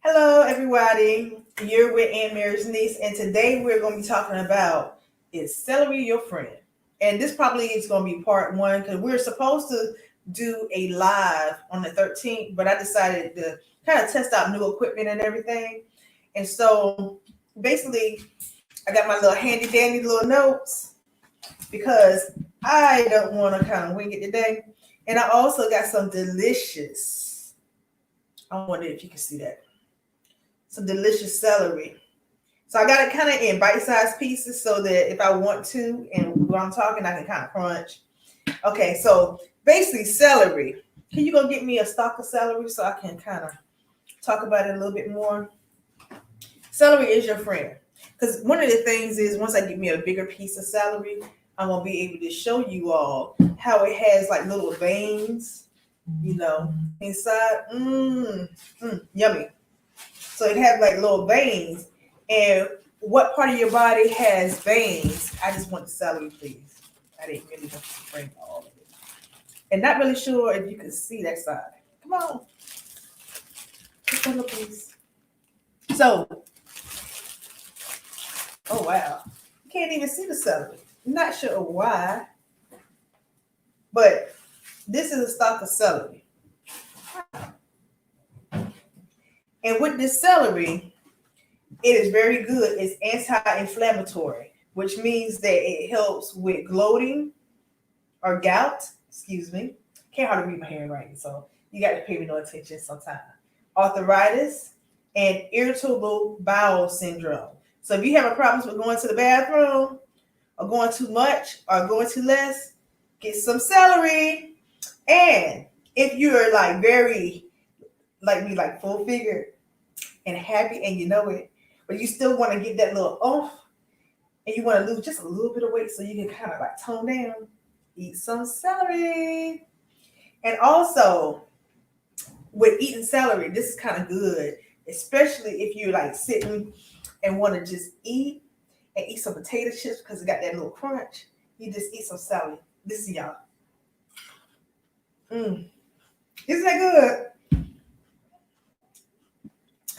Hello, everybody. You're with Aunt Mary's niece, and today we're going to be talking about is celery your friend? And this probably is going to be part one because we're supposed to do a live on the 13th, but I decided to kind of test out new equipment and everything. And so basically, I got my little handy dandy little notes because I don't want to kind of wing it today. And I also got some delicious, I wonder if you can see that, some delicious celery. So I got it kind of in bite-sized pieces so that if I want to, and while I'm talking, I can kind of crunch. Okay, so basically celery. Can you go get me a stalk of celery so I can kind of talk about it a little bit more? Celery is your friend. Because one of the things is once I get me a bigger piece of celery, I'm going to be able to show you all how it has like little veins, inside. Yummy. So it has like little veins. And what part of your body has veins? I just want the celery, please. I didn't really want to bring all of it. And not really sure if you can see that side. Come on. Just a little piece. So, oh wow. You can't even see the celery. Not sure why. But this is a stalk of celery. And with this celery, it is very good. It's anti-inflammatory, which means that it helps with bloating or gout. Excuse me. Can't hardly read my handwriting, so you got to pay me no attention sometimes. Arthritis and irritable bowel syndrome. So if you have a problem with going to the bathroom or going too much or going too less, get some celery. And if you're like very, like me, like full figured and happy and you know it, but you still want to get that little oomph and you want to lose just a little bit of weight so you can kind of like tone down, eat some celery. And also with eating celery, this is kind of good, especially if you're like sitting and want to just eat and eat some potato chips because it got that little crunch. You just eat some celery. Listen, y'all. Isn't that good?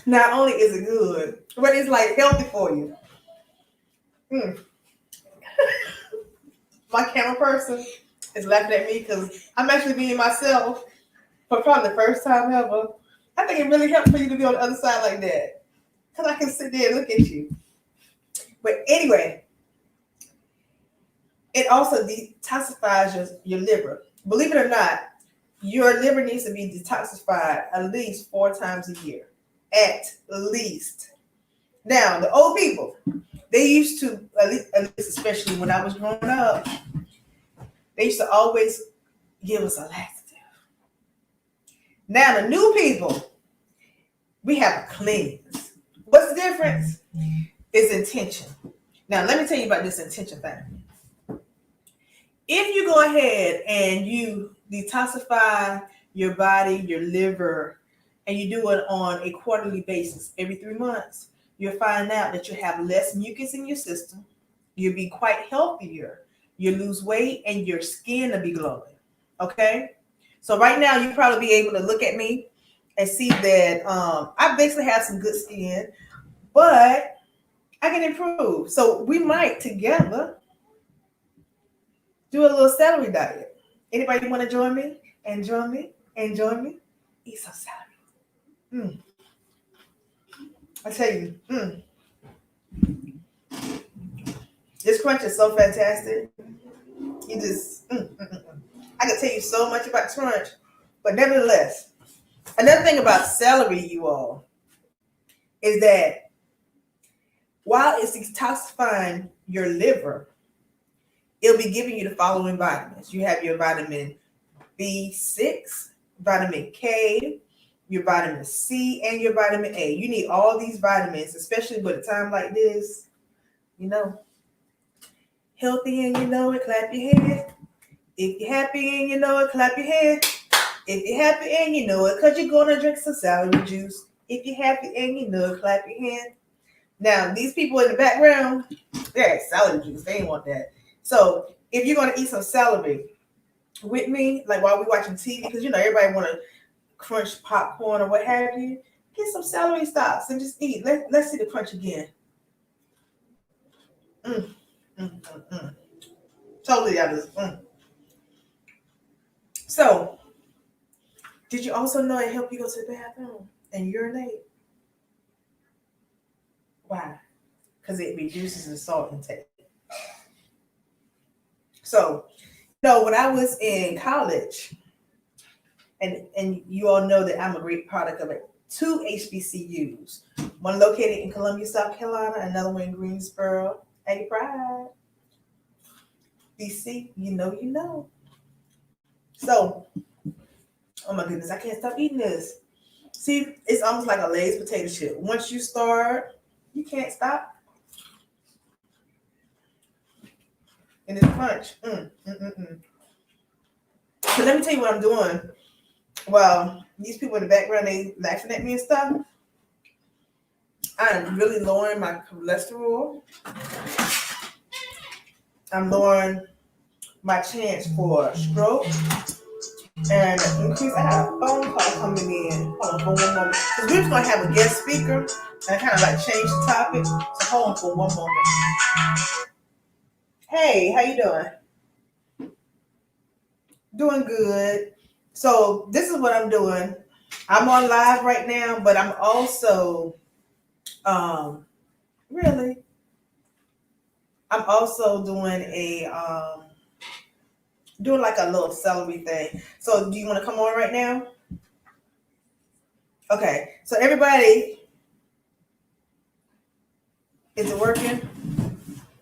Not only is it good, but it's like healthy for you. My camera person is laughing at me because I'm actually being myself for probably the first time ever. I think it really helps for you to be on the other side like that because I can sit there and look at you. But anyway, it also detoxifies your liver. Believe it or not, your liver needs to be detoxified at least 4 times a year. At least. Now, the old people, they used to, at least especially when I was growing up, they used to always give us a laxative. Now, the new people, we have a cleanse. What's the difference? It's intention. Now, let me tell you about this intention thing. If you go ahead and you detoxify your body, your liver, and you do it on a quarterly basis every 3 months, you'll find out that you have less mucus in your system. You'll be quite healthier. You lose weight and your skin will be glowing. Okay? So right now, you'll probably be able to look at me and see that I basically have some good skin, but I can improve. So we might together do a little celery diet. Anybody want to join me? And join me? And join me? Eat some celery. I tell you, this crunch is so fantastic. You just, I can tell you so much about crunch, but nevertheless, another thing about celery, you all, is that while it's detoxifying your liver, it'll be giving you the following vitamins. You have your vitamin B6, vitamin K, your vitamin C, and your vitamin A. You need all these vitamins, especially with a time like this. Healthy and you know it, clap your hands. If you're happy and you know it, clap your hands. If you're happy and you know it, because you're going to drink some celery juice. If you're happy and you know it, clap your hands. Now, these people in the background, they're celery juice. They ain't want that. So if you're going to eat some celery with me, like while we're watching TV, because everybody want to crunch popcorn or what have you, Get some celery stalks and just eat. Let's see the crunch again. Mm, mm. Totally out of So, did you also know it helped you go to the bathroom and urinate? Why? Because it reduces the salt intake. So, when I was in college, and you all know that I'm a great product of it, 2 HBCUs, one located in Columbia, South Carolina, another one in Greensboro. Hey, Pride. DC, you know. So, oh my goodness, I can't stop eating this. See, it's almost like a Lay's potato chip. Once you start, you can't stop. And it's crunch. So let me tell you what I'm doing. Well, these people in the background, they laughing at me and stuff. I'm really lowering my cholesterol. I'm lowering my chance for stroke and increase. I got a phone call coming in. Hold on for one moment. Because we're just going to have a guest speaker and kind of like change the topic. So hold on for one moment. Hey, how you doing? Doing good. So this is what I'm doing. I'm on live right now, but I'm also really I'm also doing like a little celery thing. So do you want to come on right now? Okay. So everybody, is it working?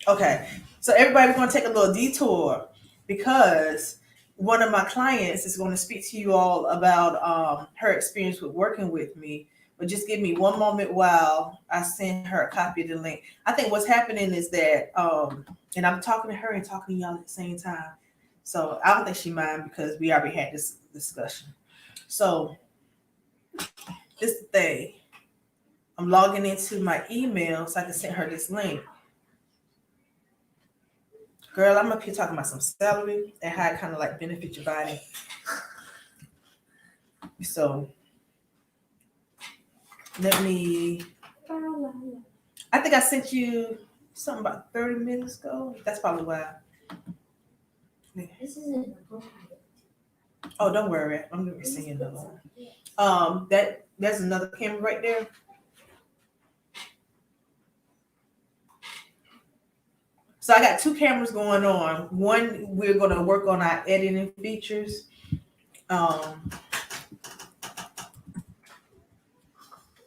Okay. So everybody's going to take a little detour because one of my clients is going to speak to you all about her experience with working with me. But just give me one moment while I send her a copy of the link. I think what's happening is that, and I'm talking to her and talking to y'all at the same time. So I don't think she mind because we already had this discussion. So this is the thing. I'm logging into my email so I can send her this link. Girl, I'm up here talking about some celery and how it kind of like benefits your body. So let me. I think I sent you something about 30 minutes ago. That's probably why. This isn't a book. Oh, don't worry. I'm gonna be singing another one. There's another camera right there. So I got two cameras going on. One, we're gonna work on our editing features.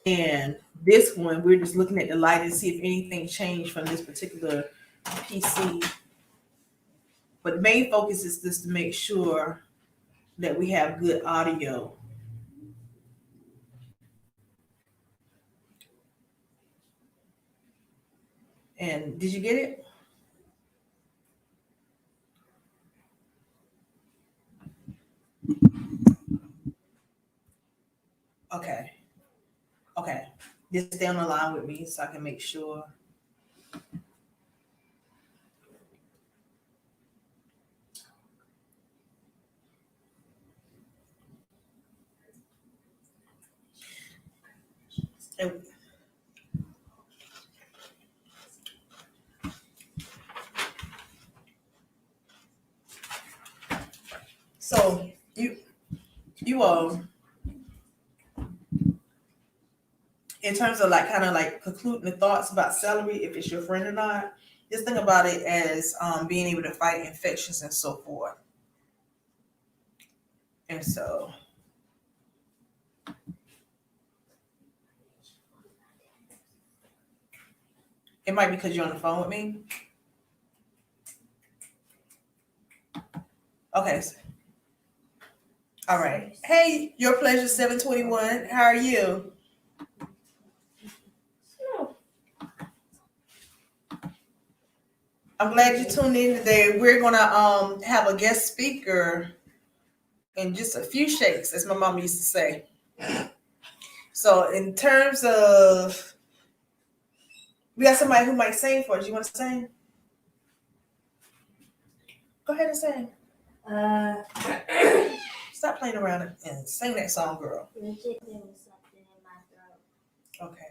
And this one, we're just looking at the light and see if anything changed from this particular PC. But the main focus is just to make sure that we have good audio. And did you get it? Okay. Okay. Just stay on the line with me so I can make sure. And so you in terms of like kind of like concluding the thoughts about celery, if it's your friend or not, just think about it as being able to fight infections and so forth. And so it might be because you're on the phone with me. Okay. All right. Hey, your pleasure 721. How are you? I'm glad you tuned in today. We're gonna have a guest speaker in just a few shakes, as my mom used to say. So in terms of, we got somebody who might sing for us. You want to sing? Go ahead and sing. Stop playing around and sing that song, girl. There was something in my throat. Okay.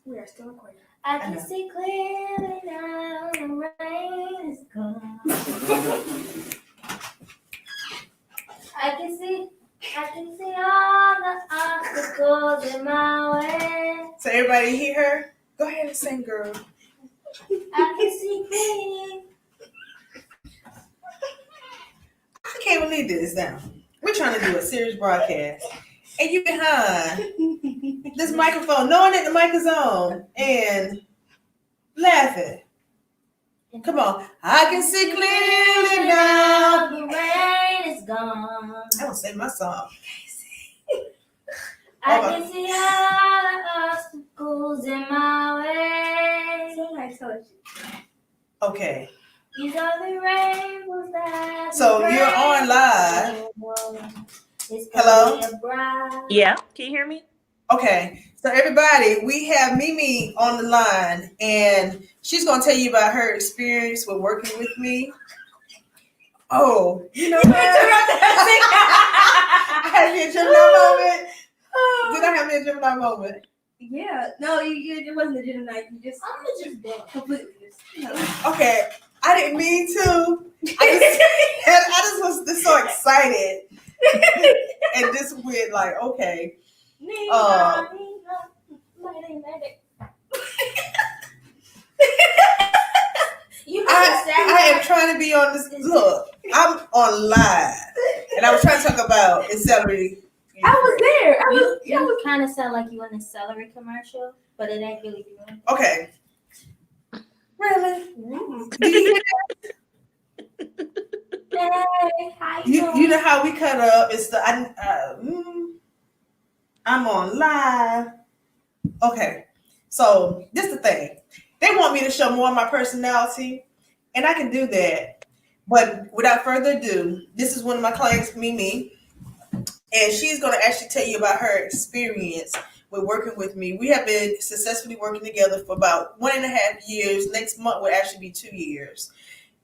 We are still recording. I can see clearly now the rain is gone. I can see all the obstacles in my way. So everybody hear her? Go ahead and sing, girl. I can see clearly. I can't believe this now. We're trying to do a serious broadcast. And you behind this microphone, knowing that the mic is on, and laughing. Come on. I can see clearly now. The rain is gone. I don't sing my song. I can see all the obstacles in my way. Somebody told you. Okay. These are the rainbows that. So you're on live. Hello? Yeah, can you hear me? Okay. So everybody, we have Mimi on the line, and she's going to tell you about her experience with working with me. Oh, you know what? I had me a Gemini moment. Did I have me a Gemini moment? Yeah. No, it wasn't a Gemini. You just. I'm just completely just. Okay. I didn't mean to. I just was just so excited. And just went like, okay. I am trying to be on this. Look, I'm on live, and I was trying to talk about Celery. I was there. You kind of sound like you in a Celery commercial, but it ain't really doing. Okay. Really? Do you hear that? Hey, how You know how we cut up? It's the I'm on live. Okay, so this is the thing. They want me to show more of my personality, and I can do that. But without further ado, this is one of my clients, Mimi, and she's going to actually tell you about her experience with working with me. We have been successfully working together for about 1.5 years. Next month will actually be 2 years.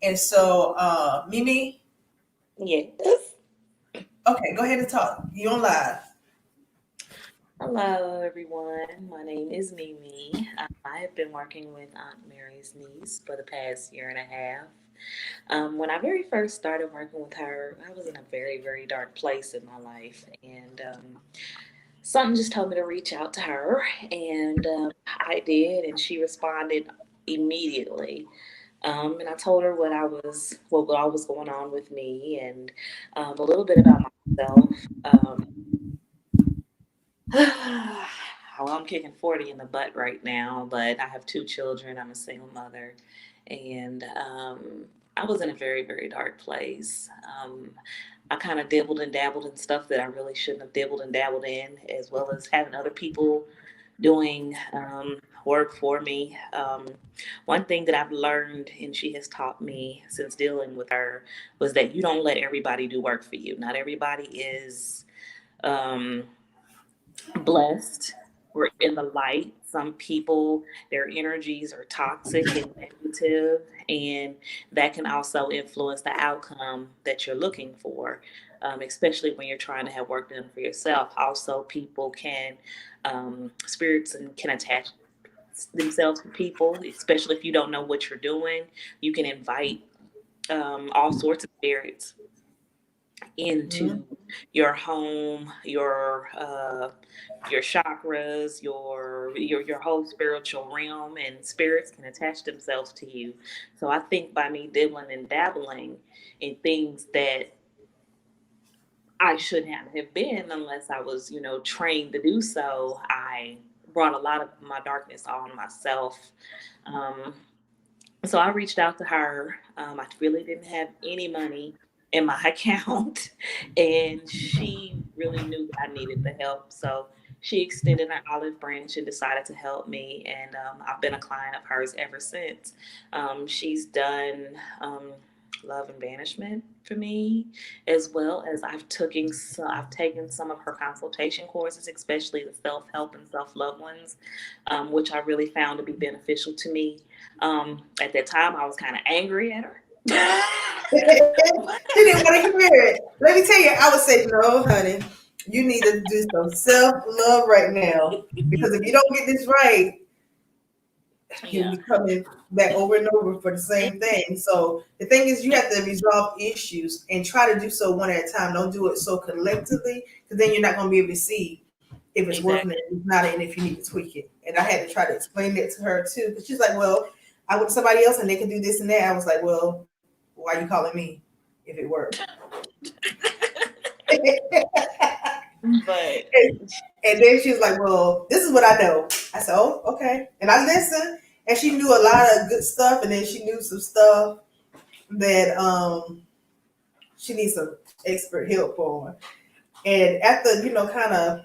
And so, Mimi? Yes. Okay, go ahead and talk. You're on live. Hello, everyone. My name is Mimi. I have been working with Aunt Mary's niece for the past 1.5 years. When I very first started working with her, I was in a very, very dark place in my life. And something just told me to reach out to her. And I did, and she responded immediately. And I told her what all was going on with me, and a little bit about myself. Well, I'm kicking 40 in the butt right now, but I have 2 children. I'm a single mother, and I was in a very, very dark place. I kind of dibbled and dabbled in stuff that I really shouldn't have dibbled and dabbled in, as well as having other people doing work for me. One thing that I've learned, and she has taught me since dealing with her, was that you don't let everybody do work for you. Not everybody is blessed. We're in the light. Some people, their energies are toxic and negative, and that can also influence the outcome that you're looking for, especially when you're trying to have work done for yourself. Also, people can, spirits can attach themselves to people, especially if you don't know what you're doing. You can invite all sorts of spirits into your home, your chakras, your whole spiritual realm, and spirits can attach themselves to you. So I think by me dibbling and dabbling in things that I shouldn't have been unless I was, trained to do so, I brought a lot of my darkness on myself. So I reached out to her. I really didn't have any money in my account, and she really knew that I needed the help. So she extended an olive branch and decided to help me, and I've been a client of hers ever since. She's done love and banishment for me, as well as I've taken some of her consultation courses, especially the self-help and self-love ones, which I really found to be beneficial to me. At that time, I was kind of angry at her. She didn't want to hear it. Let me tell you, I would say, no, honey, You need to do some self-love right now. Because if you don't get this right, you'll Yeah, be coming back over and over for the same thing. So the thing is, you have to resolve issues and try to do so one at a time. Don't do it so collectively, because then you're not going to be able to see if it's working exactly. and if it's not, and if you need to tweak it. And I had to try to explain that to her too, because she's like, "Well, I went to somebody else and they can do this and that." I was like, "Well, why are you calling me if it worked?" But And then she was like, "Well, this is what I know." I said, "Oh, okay." And I listened, and she knew a lot of good stuff, and then she knew some stuff that she needs some expert help on. And after kind of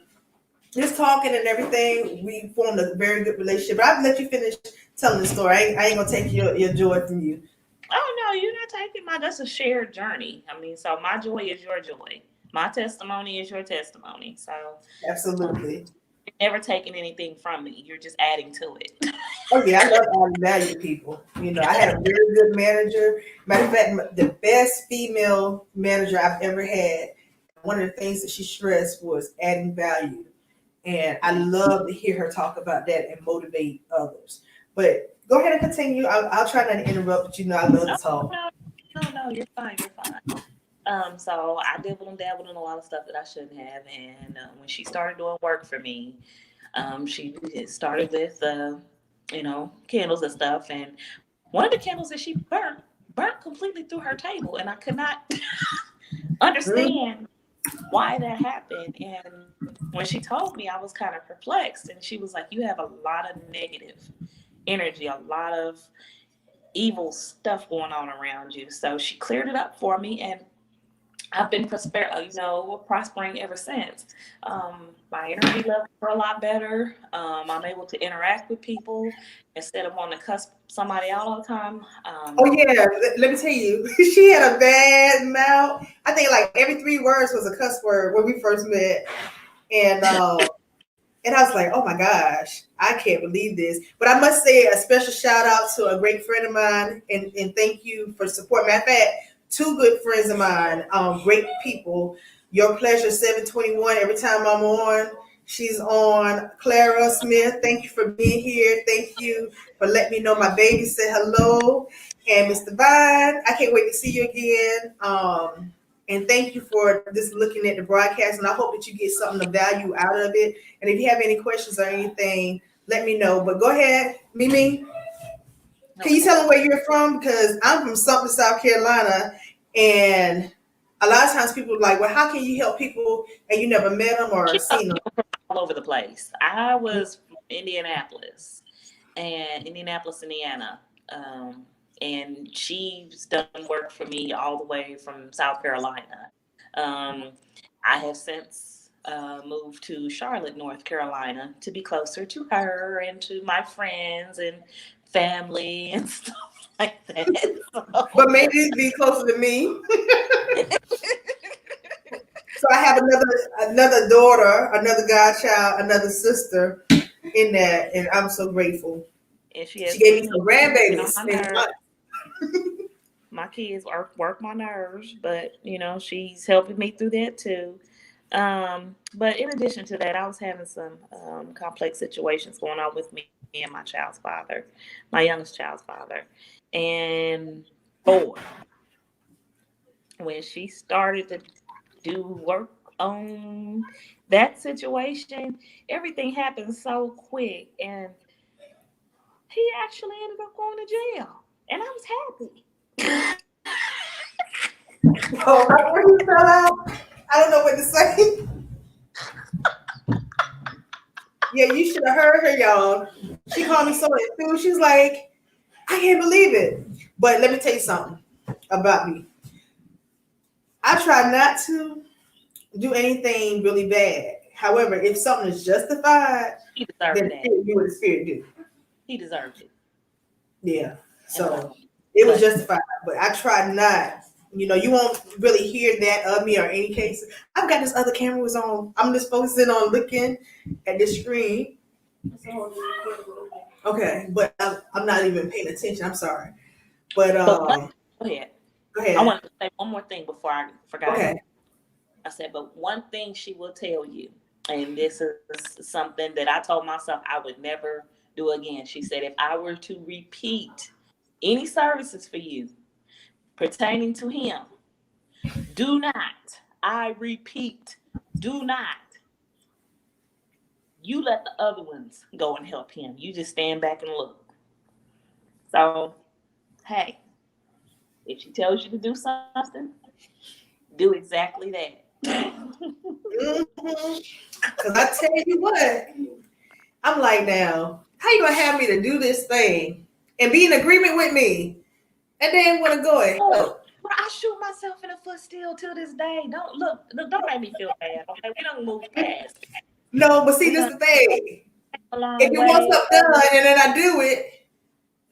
just talking and everything, we formed a very good relationship. But I'll let you finish telling the story. I ain't gonna take your joy from you. oh no, you're not taking my. That's a shared journey. I mean, so my joy is your joy. My testimony is your testimony. So Absolutely. you're never taking anything from me. You're just adding to it. Oh yeah, I love adding value to people. I had a very good manager. Matter of fact, the best female manager I've ever had. One of the things that she stressed was adding value, and I love to hear her talk about that and motivate others. But go ahead and continue. I'll try not to interrupt, but I love to No, talk. no, you're fine. You're fine. So I dabbled and dabbled in a lot of stuff that I shouldn't have, and when she started doing work for me, she started with candles and stuff, and one of the candles that she burnt completely through her table, and I could not Mhm. understand why that happened. And when she told me, I was kind of perplexed, and she was like, "You have a lot of negative energy, a lot of evil stuff going on around you." So she cleared it up for me, and I've been prospering ever since. My energy levels are a lot better. I'm able to interact with people instead of wanting to cuss somebody out all the time. Oh yeah, let me tell you, she had a bad mouth. I think like every 3 words was a cuss word when we first met, and I was like, oh my gosh, I can't believe this. But I must say a special shout out to a great friend of mine, and thank you for support. Matter of fact, 2 good friends of mine, great people. Your Pleasure 721. Every time I'm on, she's on. Clara Smith, thank you for being here. Thank you for letting me know my baby said hello. And Mr. Vine, I can't wait to see you again. And thank you for just looking at the broadcast. And I hope that you get something of value out of it. And if you have any questions or anything, let me know. But go ahead, Mimi. Can you Okay. tell them where you're from? Because I'm from something, South Carolina. And a lot of times people are like, well, how can you help people and you never met them or seen them? All over the place. I was from Indianapolis, Indiana. Um, and she's done work for me all the way from South Carolina. Um, I have since moved to Charlotte, North Carolina, to be closer to her and to my friends and family and stuff like that. But So, maybe be closer to me. So I have another daughter, another godchild, another sister in that, and I'm so grateful. and she She has gave me been some get on grandbabies my in nerves. months. My kids work my nerves, but she's helping me through that too. But in addition to that, I was having some complex situations going on with me and my child's father, my youngest child's father. And boy, when she started to do work on that situation, everything happened so quick, and he actually ended up going to jail, and I was happy. Oh, right when he fell out, I don't know what to say. Yeah, you should have heard her, y'all. She called me so enthused. She's like, I can't believe it. But let me tell you something about me. I try not to do anything really bad. However, if something is justified, He deserved then the that. spirit do what the spirit do. He deserved it. Yeah. And So it was but justified. But I try not. You won't really hear that of me or any cases. I've got this other camera was on. I'm just focusing on looking at this screen. Okay, but I'm not even paying attention. I'm sorry. But but go ahead. go I ahead. wanted to say one more thing before I forgot. Okay. I said, but one thing she will tell you, and this is something that I told myself I would never do again. She said, if I were to repeat any services for you pertaining to him, do not, I repeat, do not, you let the other ones go and help him. You just stand back and look. So, hey, if she tells you to do something, do exactly that. Because I tell you what, I'm like, now, how you gonna have me to do this thing and be in agreement with me, and then want to go and help? Well, I shoot myself in the foot still to this day. Don't make me feel bad. Okay, we don't move past. No, but see, We this done is the thing. a long If you want way. something done and then I do it,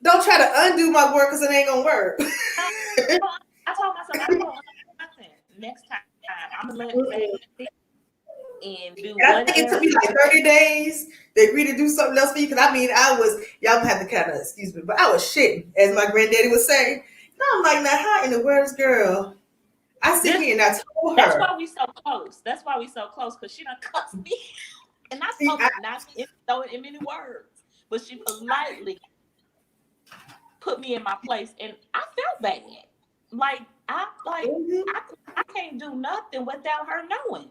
don't try to undo my work because it ain't gonna work. I told myself I ain't gonna undo nothing. Next time, I'm gonna let it sit and do And I think it took whatever. me like 30 days to agree to do something else for you. Because I mean, y'all have to kind of excuse me, but I was shitting, as my granddaddy would say. No, I'm like, now, how in the world's girl? I sit here and I told That's her. why we so close. That's why we so close, because she done cussed me. And I spoke not throw it in many words, but she politely put me in my place, and I felt bad. Like Mhm. I can't do nothing without her knowing.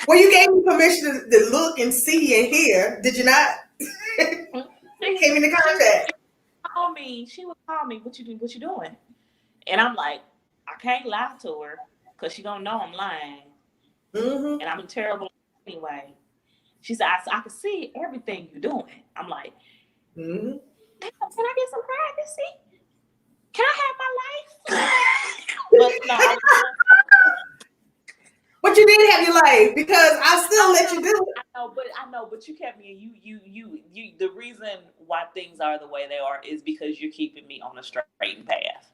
Well, you gave me permission to look and see and hear. Did you not? Came into contact. She would call me, what you doing? And I'm like, I can't lie to her because she gonna know I'm lying. Mm-hmm. And I'm terrible anyway. She said, I can see everything you're doing. I'm like, Mm-hmm. can I get some privacy? Can I have my life? But no, But you did have your life because I still let you do it. I know, but you kept me, and you. The reason why things are the way they are is because you're keeping me on a straight path.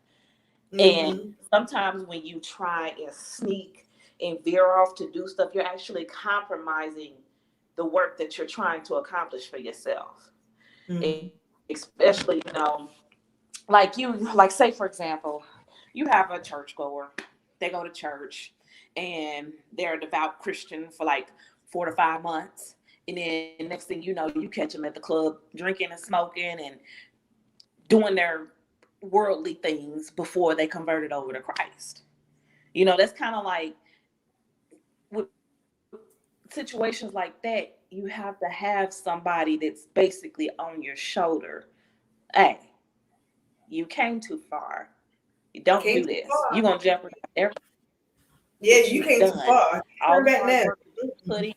And Mm-hmm. sometimes when you try and sneak and veer off to do stuff, you're actually compromising the work that you're trying to accomplish for yourself. Mm-hmm. Especially, like say for example, you have a churchgoer, they go to church and they're a devout Christian for like 4 to 5 months. And then next thing you know, you catch them at the club drinking and smoking and doing their worldly things before they converted over to Christ. That's kind of like with situations like that, you have to have somebody that's basically on your shoulder. Hey, you came too far. You don't Came do too this. You're far. gonna jeopardize everything Yeah, that you you've came too done, far. all Turn the back hard now. work that you put in,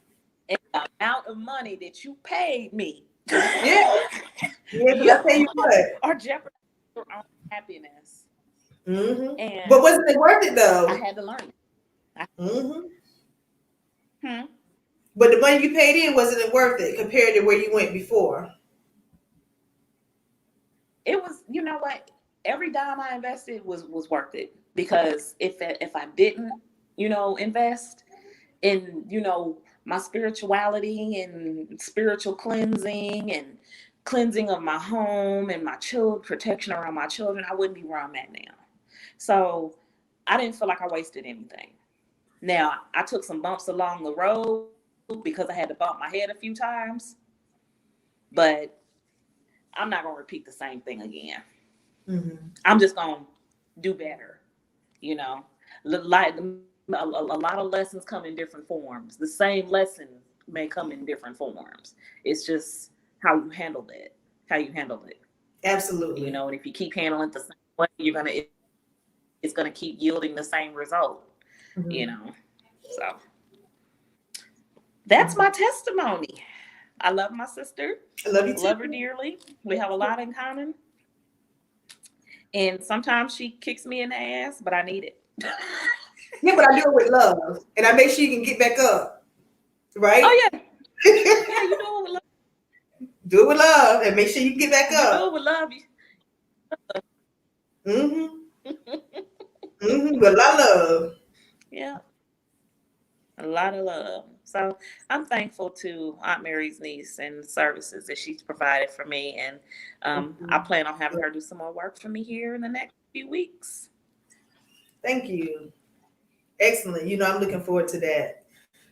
and the amount of money that you paid me. Yeah. Yeah, because You I tell you what. are jeopardizing your own happiness. Mm-hmm. But And wasn't it worth it I though? had to learn. Mm-hmm. Hmm. But the money you paid in, wasn't it worth it compared to where you went before? It was, you know what? Every dime I invested was worth it, because if I didn't, invest in, my spirituality and spiritual cleansing and cleansing of my home and my child protection around my children, I wouldn't be where I'm at now. So I didn't feel like I wasted anything. Now I took some bumps along the road because I had to bump my head a few times, but I'm not gonna repeat the same thing again. Mm-hmm. I'm just gonna do better. You know, like a lot of lessons come in different forms. The same lesson may come in different forms. It's just how you handle it. How you handle it. Absolutely. And if you keep handling it the same way, it's gonna keep yielding the same result. You Mm-hmm. know, so that's Mm-hmm. my testimony. I love my sister. I love you Love her too. dearly. We have a lot in common. And sometimes she kicks me in the ass, but I need it. Yeah, but I do it with love, and I make sure you can get back up. Right? Oh yeah, yeah. You do it with love. Do it with love, and make sure you can get back You do up. it with love. Mm-hmm. Mm-hmm. With a lot of love. Yeah, a lot of love. So I'm thankful to Aunt Mary's niece and the services that she's provided for me, and I Mm-hmm. plan on having her do some more work for me here in the next few weeks. Thank you. Excellent. I'm looking forward to that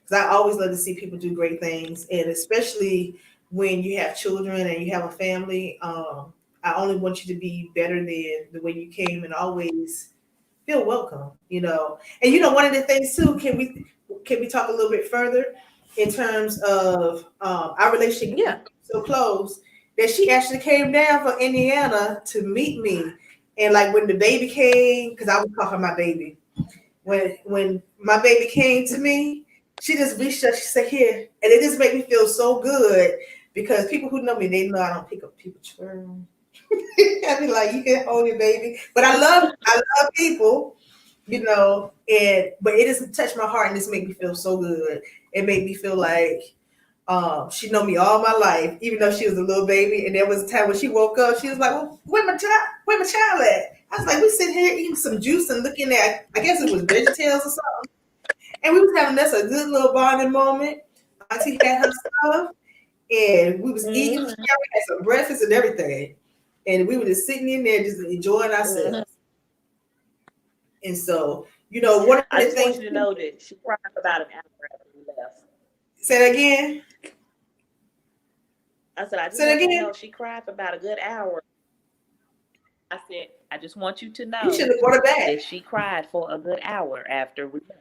because I always love to see people do great things, and especially when you have children and you have a family. I only want you to be better than the way you came, and always feel welcome. And one of the things too. Can we talk a little bit further in terms of our relationship Yeah. so close that she actually came down from Indiana to meet me, and like when the baby came, because I was calling my baby when my baby came to me, she just reached up, she said, "Here," and it just made me feel so good because people who know me, they know I don't pick up people's children. I be like, "You can hold your baby," but I love people, and but it just touched my heart and just made me feel so good. It made me feel like she know me all my life, even though she was a little baby. And there was a time when she woke up, she was like, "Well, where my child at?" I was like, "We sitting here eating some juice and looking at, I guess it was VeggieTales or something." And we was having us a good little bonding moment. Auntie had her stuff, and we was eating. We Mhm. had some breakfast and everything, and we were just sitting in there just enjoying Mhm. ourselves. And so, one of I the just want things. you to know that she cried for about an hour after we left. Say that again. I said, I just Say that want you to again. know she cried for about a good hour. I said, I just want you to You should know have brought her back. that she cried for a good hour after we left.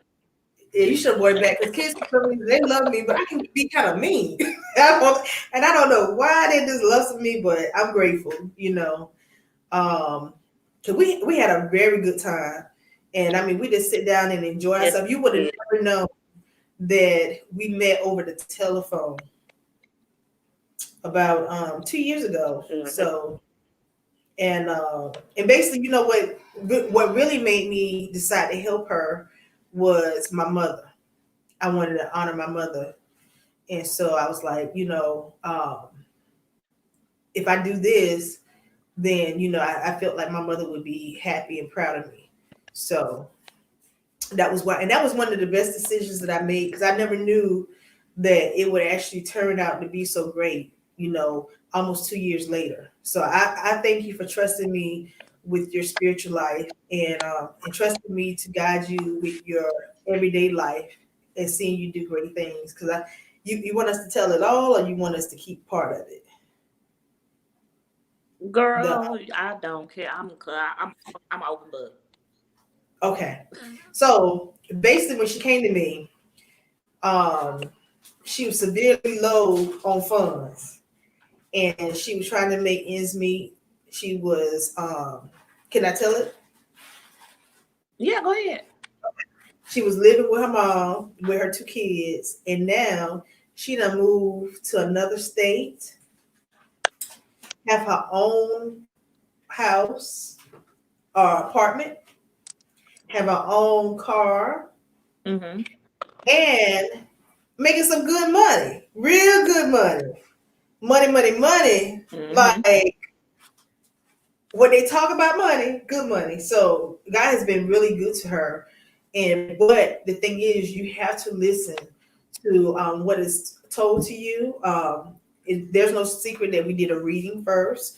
Yeah, you should have brought it back because kids, for some reason, they love me, but I can be kind of mean. And I don't know why they just love me, but I'm grateful, because we had a very good time, and I mean, we just sit down and enjoy Yes, ourselves. You would have we never known that we met over the telephone about 2 years ago. did. Mhm. So, and basically, what really made me decide to help her was my mother. I wanted to honor my mother. And so I was like, if I do this, then, I felt like my mother would be happy and proud of me. So that was why, and that was one of the best decisions that I made because I never knew that it would actually turn out to be so great, almost 2 years later. So I thank you for trusting me with your spiritual life and trusting me to guide you with your everyday life and seeing you do great things. Because you want us to tell it all, or you want us to keep part of it? The Girl, I don't care. I'm an open book. Okay, so basically, when she came to me, um, she was severely low on funds and she was trying to make ends meet. She was, can I tell it? Yeah, go ahead. She was living with her mom, with her two kids, and now she done moved to another state, have her own house or apartment, have her own car, Mm-hmm. and making some good money, real good money. Money, money, money. Mm-hmm. Like when they talk about money, good money. So God has been really good to her. But the thing is, you have to listen to what is told to you. There's no secret that we did a reading first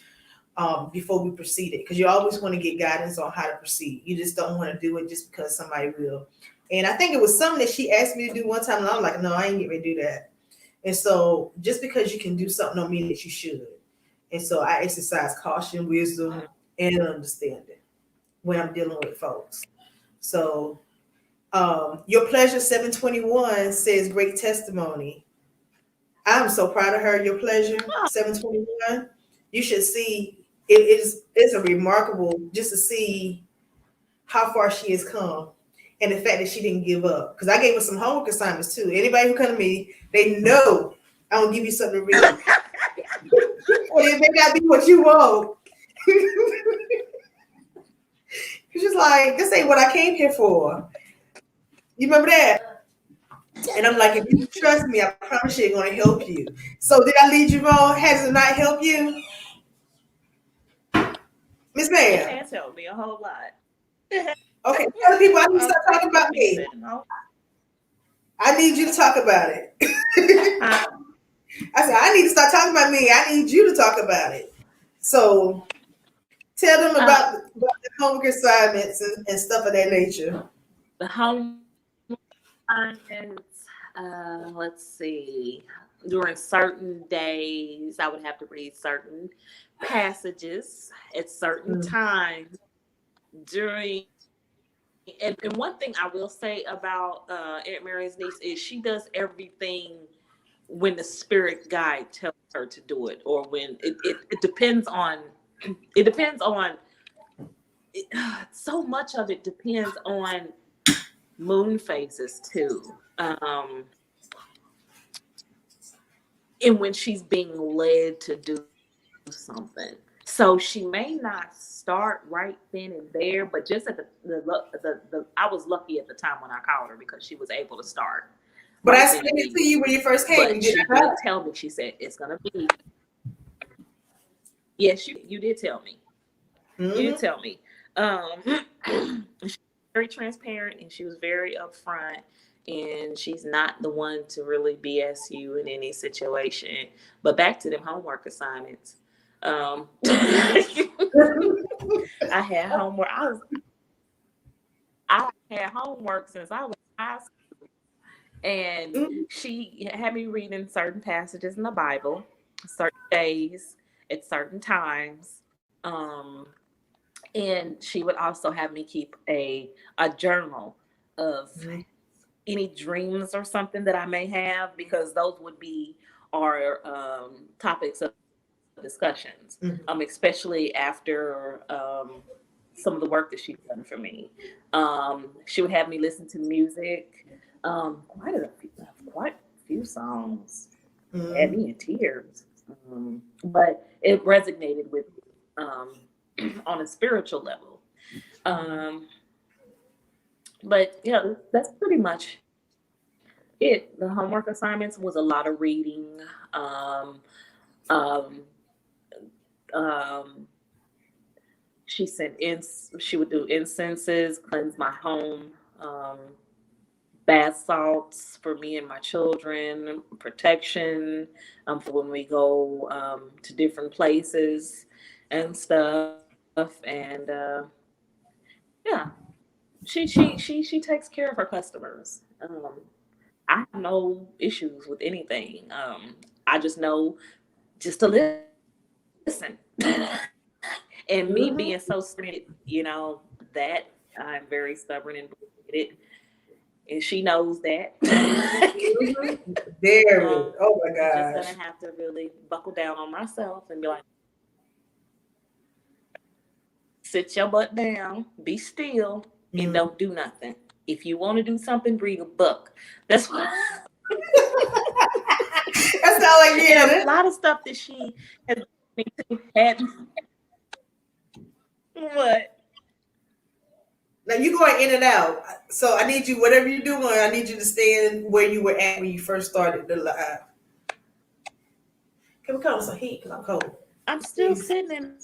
before we proceeded because you always want to get guidance on how to proceed. You just don't want to do it just because somebody will. And I think it was something that she asked me to do one time, and I'm like, no, I ain't getting ready to do that. And so just because you can do something don't mean that you should. And so I exercise caution, wisdom, and understanding when I'm dealing with folks. So your pleasure 721 says great testimony. I'm so proud of her. Your pleasure 721. You should see it's a remarkable just to see how far she has come and the fact that she didn't give up. Because I gave her some homework assignments too. Anybody who come to me, they know I'm gonna give you something to read. Well, it may not be what you want. She's just like, this ain't what I came here for. You remember that? And I'm like, if you trust me, I promise you it's going to help you. So did I lead you wrong? Has it not helped you? Miss It Ma'am. has helped me a whole lot. Okay, tell the people I need to I'm start talking about me. sitting home. I need you to talk about it. Huh? I said, I need to start talking about me. I need you to talk about it. So tell them Uh, about the homework assignments and stuff of that nature. the homework assignments, let's see. During certain days, I would have to read certain passages at certain Mm. times during. And one thing I will say about Aunt Mary's niece is she does everything when the spirit guide tells her to do it, or when it depends on. It depends on. So much of it depends on moon phases too. And when she's being led to do something. So she may not start right then and there, but just at the I was lucky at the time when I called her because she was able to start. But Right I then sent and it to you when you first came. but You she did did not. tell me, she said, it's going to be, yes, you did tell me. You did Mm-hmm. tell me. She was very transparent and she was very upfront. And she's not the one to really BS you in any situation. But back to them homework assignments. I had homework. I had homework since I was in high school, and she had me reading certain passages in the Bible, certain days at certain times. And she would also have me keep a journal of any dreams or something that I may have, because those would be our topics of discussions, especially after some of the work that she's done for me. She would have me listen to music, quite a few songs, had me in tears, but it resonated with me on a spiritual level. But yeah, that's pretty much it. The homework assignments was a lot of reading. Um, um, she would do incenses, cleanse my home, bath salts for me and my children, protection for when we go to different places and stuff. And yeah, she takes care of her customers. I have no issues with anything. I just know just to listen. And me being so stubborn, that I'm very stubborn and bullheaded, and she knows that. Very. Oh my I'm just gosh. gonna have to really buckle down on myself and be like, sit your butt down, be still, and don't do nothing. If you want to do something, read a book. That's what. That's not like me. And a lot of stuff that she has had. What? Now you going in and out, so I need you. Whatever you're doing, I need you to stand where you were at when you first started the live. Can we call some heat? Cause I'm cold. I'm still sitting in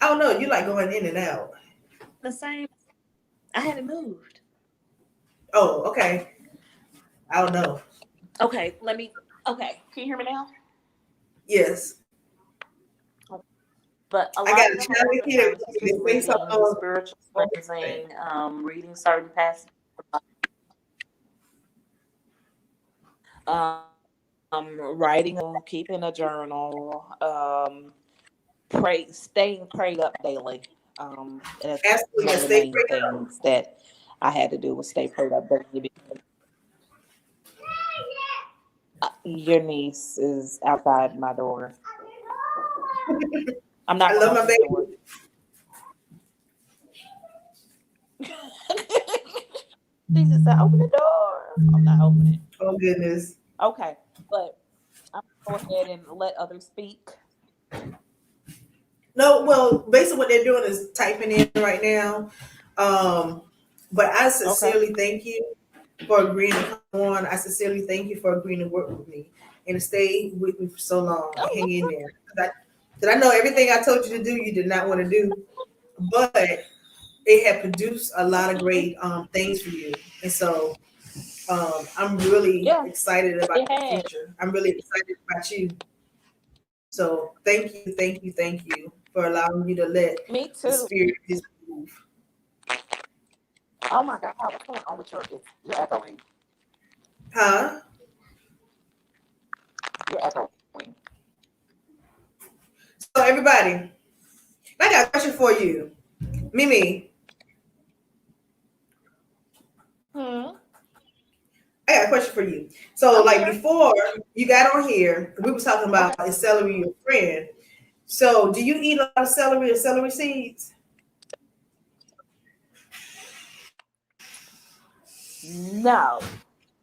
I don't know. You like going in and out. the same. I haven't moved. Oh, okay. I don't know. Okay, okay, can you hear me now? Yes. But a I lot got of a them challenge are here. just reading spiritual cleansing, reading certain passages, writing, keeping a journal, staying prayed up daily. That's Absolutely. one of the Stay main prayed up. things that I had to do was stay prayed up daily. Because your niece is outside my door. I'm not I gonna love my open the baby. door. She just said, "Open the door." I'm not opening it. Oh goodness. Okay, but I'm gonna go ahead and let others speak. No, well, basically what they're doing is typing in right now. But I Okay. sincerely thank you for agreeing to come on. I sincerely thank you for agreeing to work with me and to stay with me for so long and hang in there. Because I know everything I told you to do, you did not want to do, but it had produced a lot of great things for you. And so I'm really Yeah, excited about it the has. future. I'm really excited about you. So thank you for allowing me to let Me the too. spirit just move. Oh my God, what's going on with your echoing? Huh? Your echoing. So everybody, I got a question for you. Mimi, Hmm. I got a question for you. So I'm like here. before you got on here, we was talking about Okay. is celery your friend? So do you eat a lot of celery or celery seeds? No,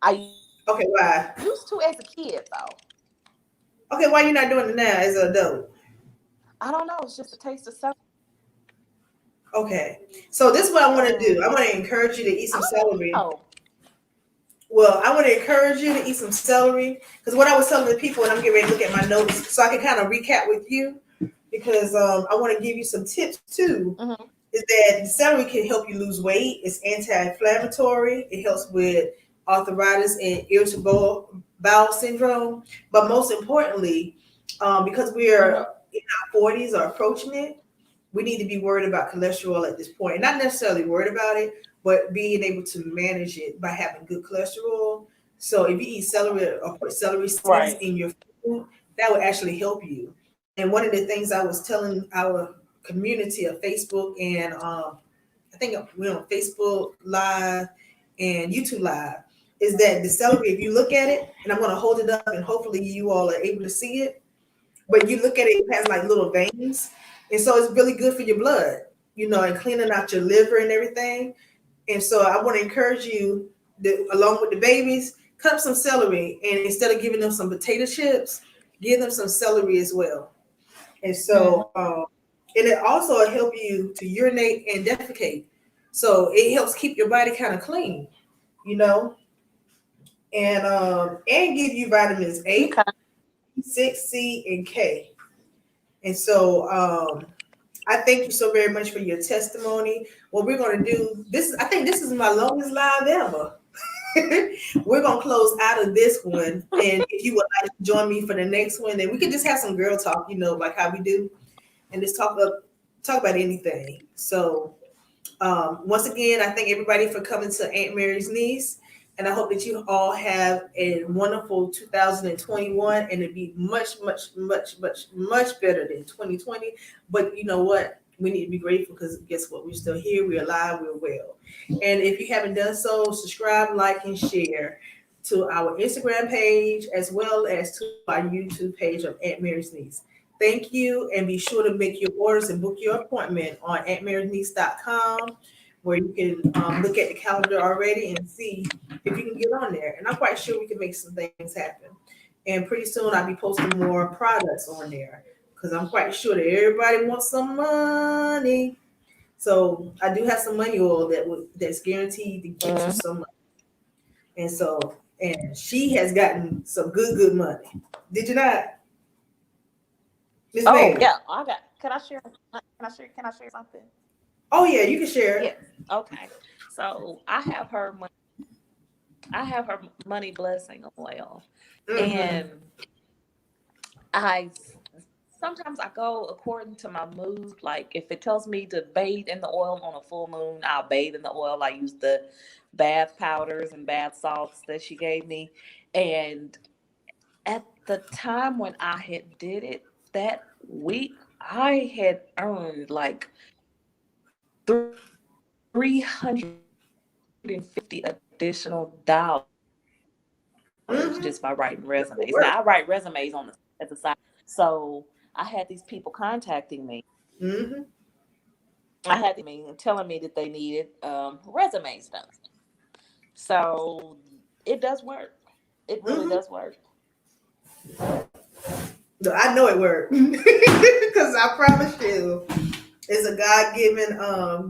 I Okay, why? used to as a kid though. Okay, why you not doing it now as an adult? I don't know. It's just a taste of something. Okay. So this is what I want to do. I Um, want to encourage you to eat I some don't celery. know. Well, I want to encourage you to eat some celery because what I was telling the people, and I'm getting ready to look at my notes so I can kind of recap with you because I want to give you some tips too. Hmm. Is that celery can help you lose weight. It's anti-inflammatory. It helps with arthritis and irritable bowel syndrome. But most importantly, because we are Hmm. in our 40s or approaching it, we need to be worried about cholesterol at this point. Not necessarily worried about it, but being able to manage it by having good cholesterol. So if you eat celery or put celery seeds Right. in your food, that would actually help you. And one of the things I was telling our community of Facebook and I think we're on Facebook Live and YouTube Live, is that the celery, if you look at it, and I'm going to hold it up and hopefully you all are able to see it, but you look at it, it has like little veins. And so it's really good for your blood, and cleaning out your liver and everything. And so I want to encourage you that along with the babies, cut up some celery. And instead of giving them some potato chips, give them some celery as well. And Hmm. so, and it also help you to urinate and defecate. So it helps keep your body kind of clean, you know, and give you vitamins A, Okay. B6, C, and K. And so I thank you so very much for your testimony. What we're going to do, I think this is my longest live ever. We're going to close out of this one. And if you would like to join me for the next one, then we can just have some girl talk, like how we do, and just talk about anything. So once again, I thank everybody for coming to Aunt Mary's Niece. And I hope that you all have a wonderful 2021 and it be much, much, much, much, much better than 2020. But you know what? We need to be grateful because guess what? We're still here, we're alive, we're well. And if you haven't done so, subscribe, like, and share to our Instagram page as well as to our YouTube page of Aunt Mary's Niece. Thank you, and be sure to make your orders and book your appointment on auntmarysniece.com, where you can look at the calendar already and see if you can get on there. And I'm quite sure we can make some things happen. And pretty soon I'll be posting more products on there because I'm quite sure that everybody wants some money. So I do have some money oil that's guaranteed to get you Hmm. some money. And she has gotten some good money. Did you not, Miss Oh Mary? yeah, I got. Can I share? Can I share something? Oh yeah, you can share. Yes. Okay. So I have her money blessing oil, Mm-hmm. and I sometimes I go according to my mood. Like if it tells me to bathe in the oil on a full moon, I'll bathe in the oil. I use the bath powders and bath salts that she gave me, and at the time when I had did it that week, I had earned like 350 additional dollars Mm-hmm. just by writing That's the resumes. work. Now I write resumes on the at the side. So I had these people contacting me. Mm-hmm. I had them telling me that they needed resumes done. So it does work. It really Mm-hmm. does work. No, I know it worked because I promise you, it's a God-given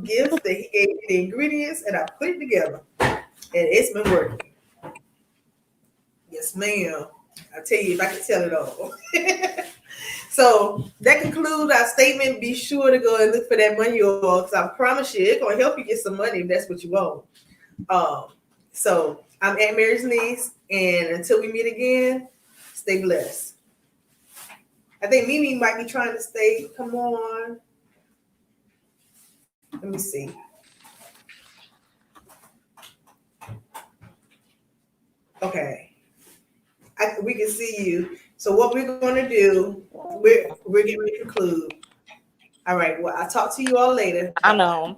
gift that He gave me the ingredients, and I put it together, and it's been working. Yes, ma'am. I tell you, if I can tell it all. So that concludes our statement. Be sure to go and look for that money oil because I promise you, it's gonna help you get some money if that's what you want. Um, so I'm Aunt Mary's niece, and until we meet again, stay blessed. I think Mimi might be trying to stay. Come on. Let me see. Okay. We can see you. So what we're going to do, we're getting ready to conclude. All right. Well, I'll talk to you all later. I know.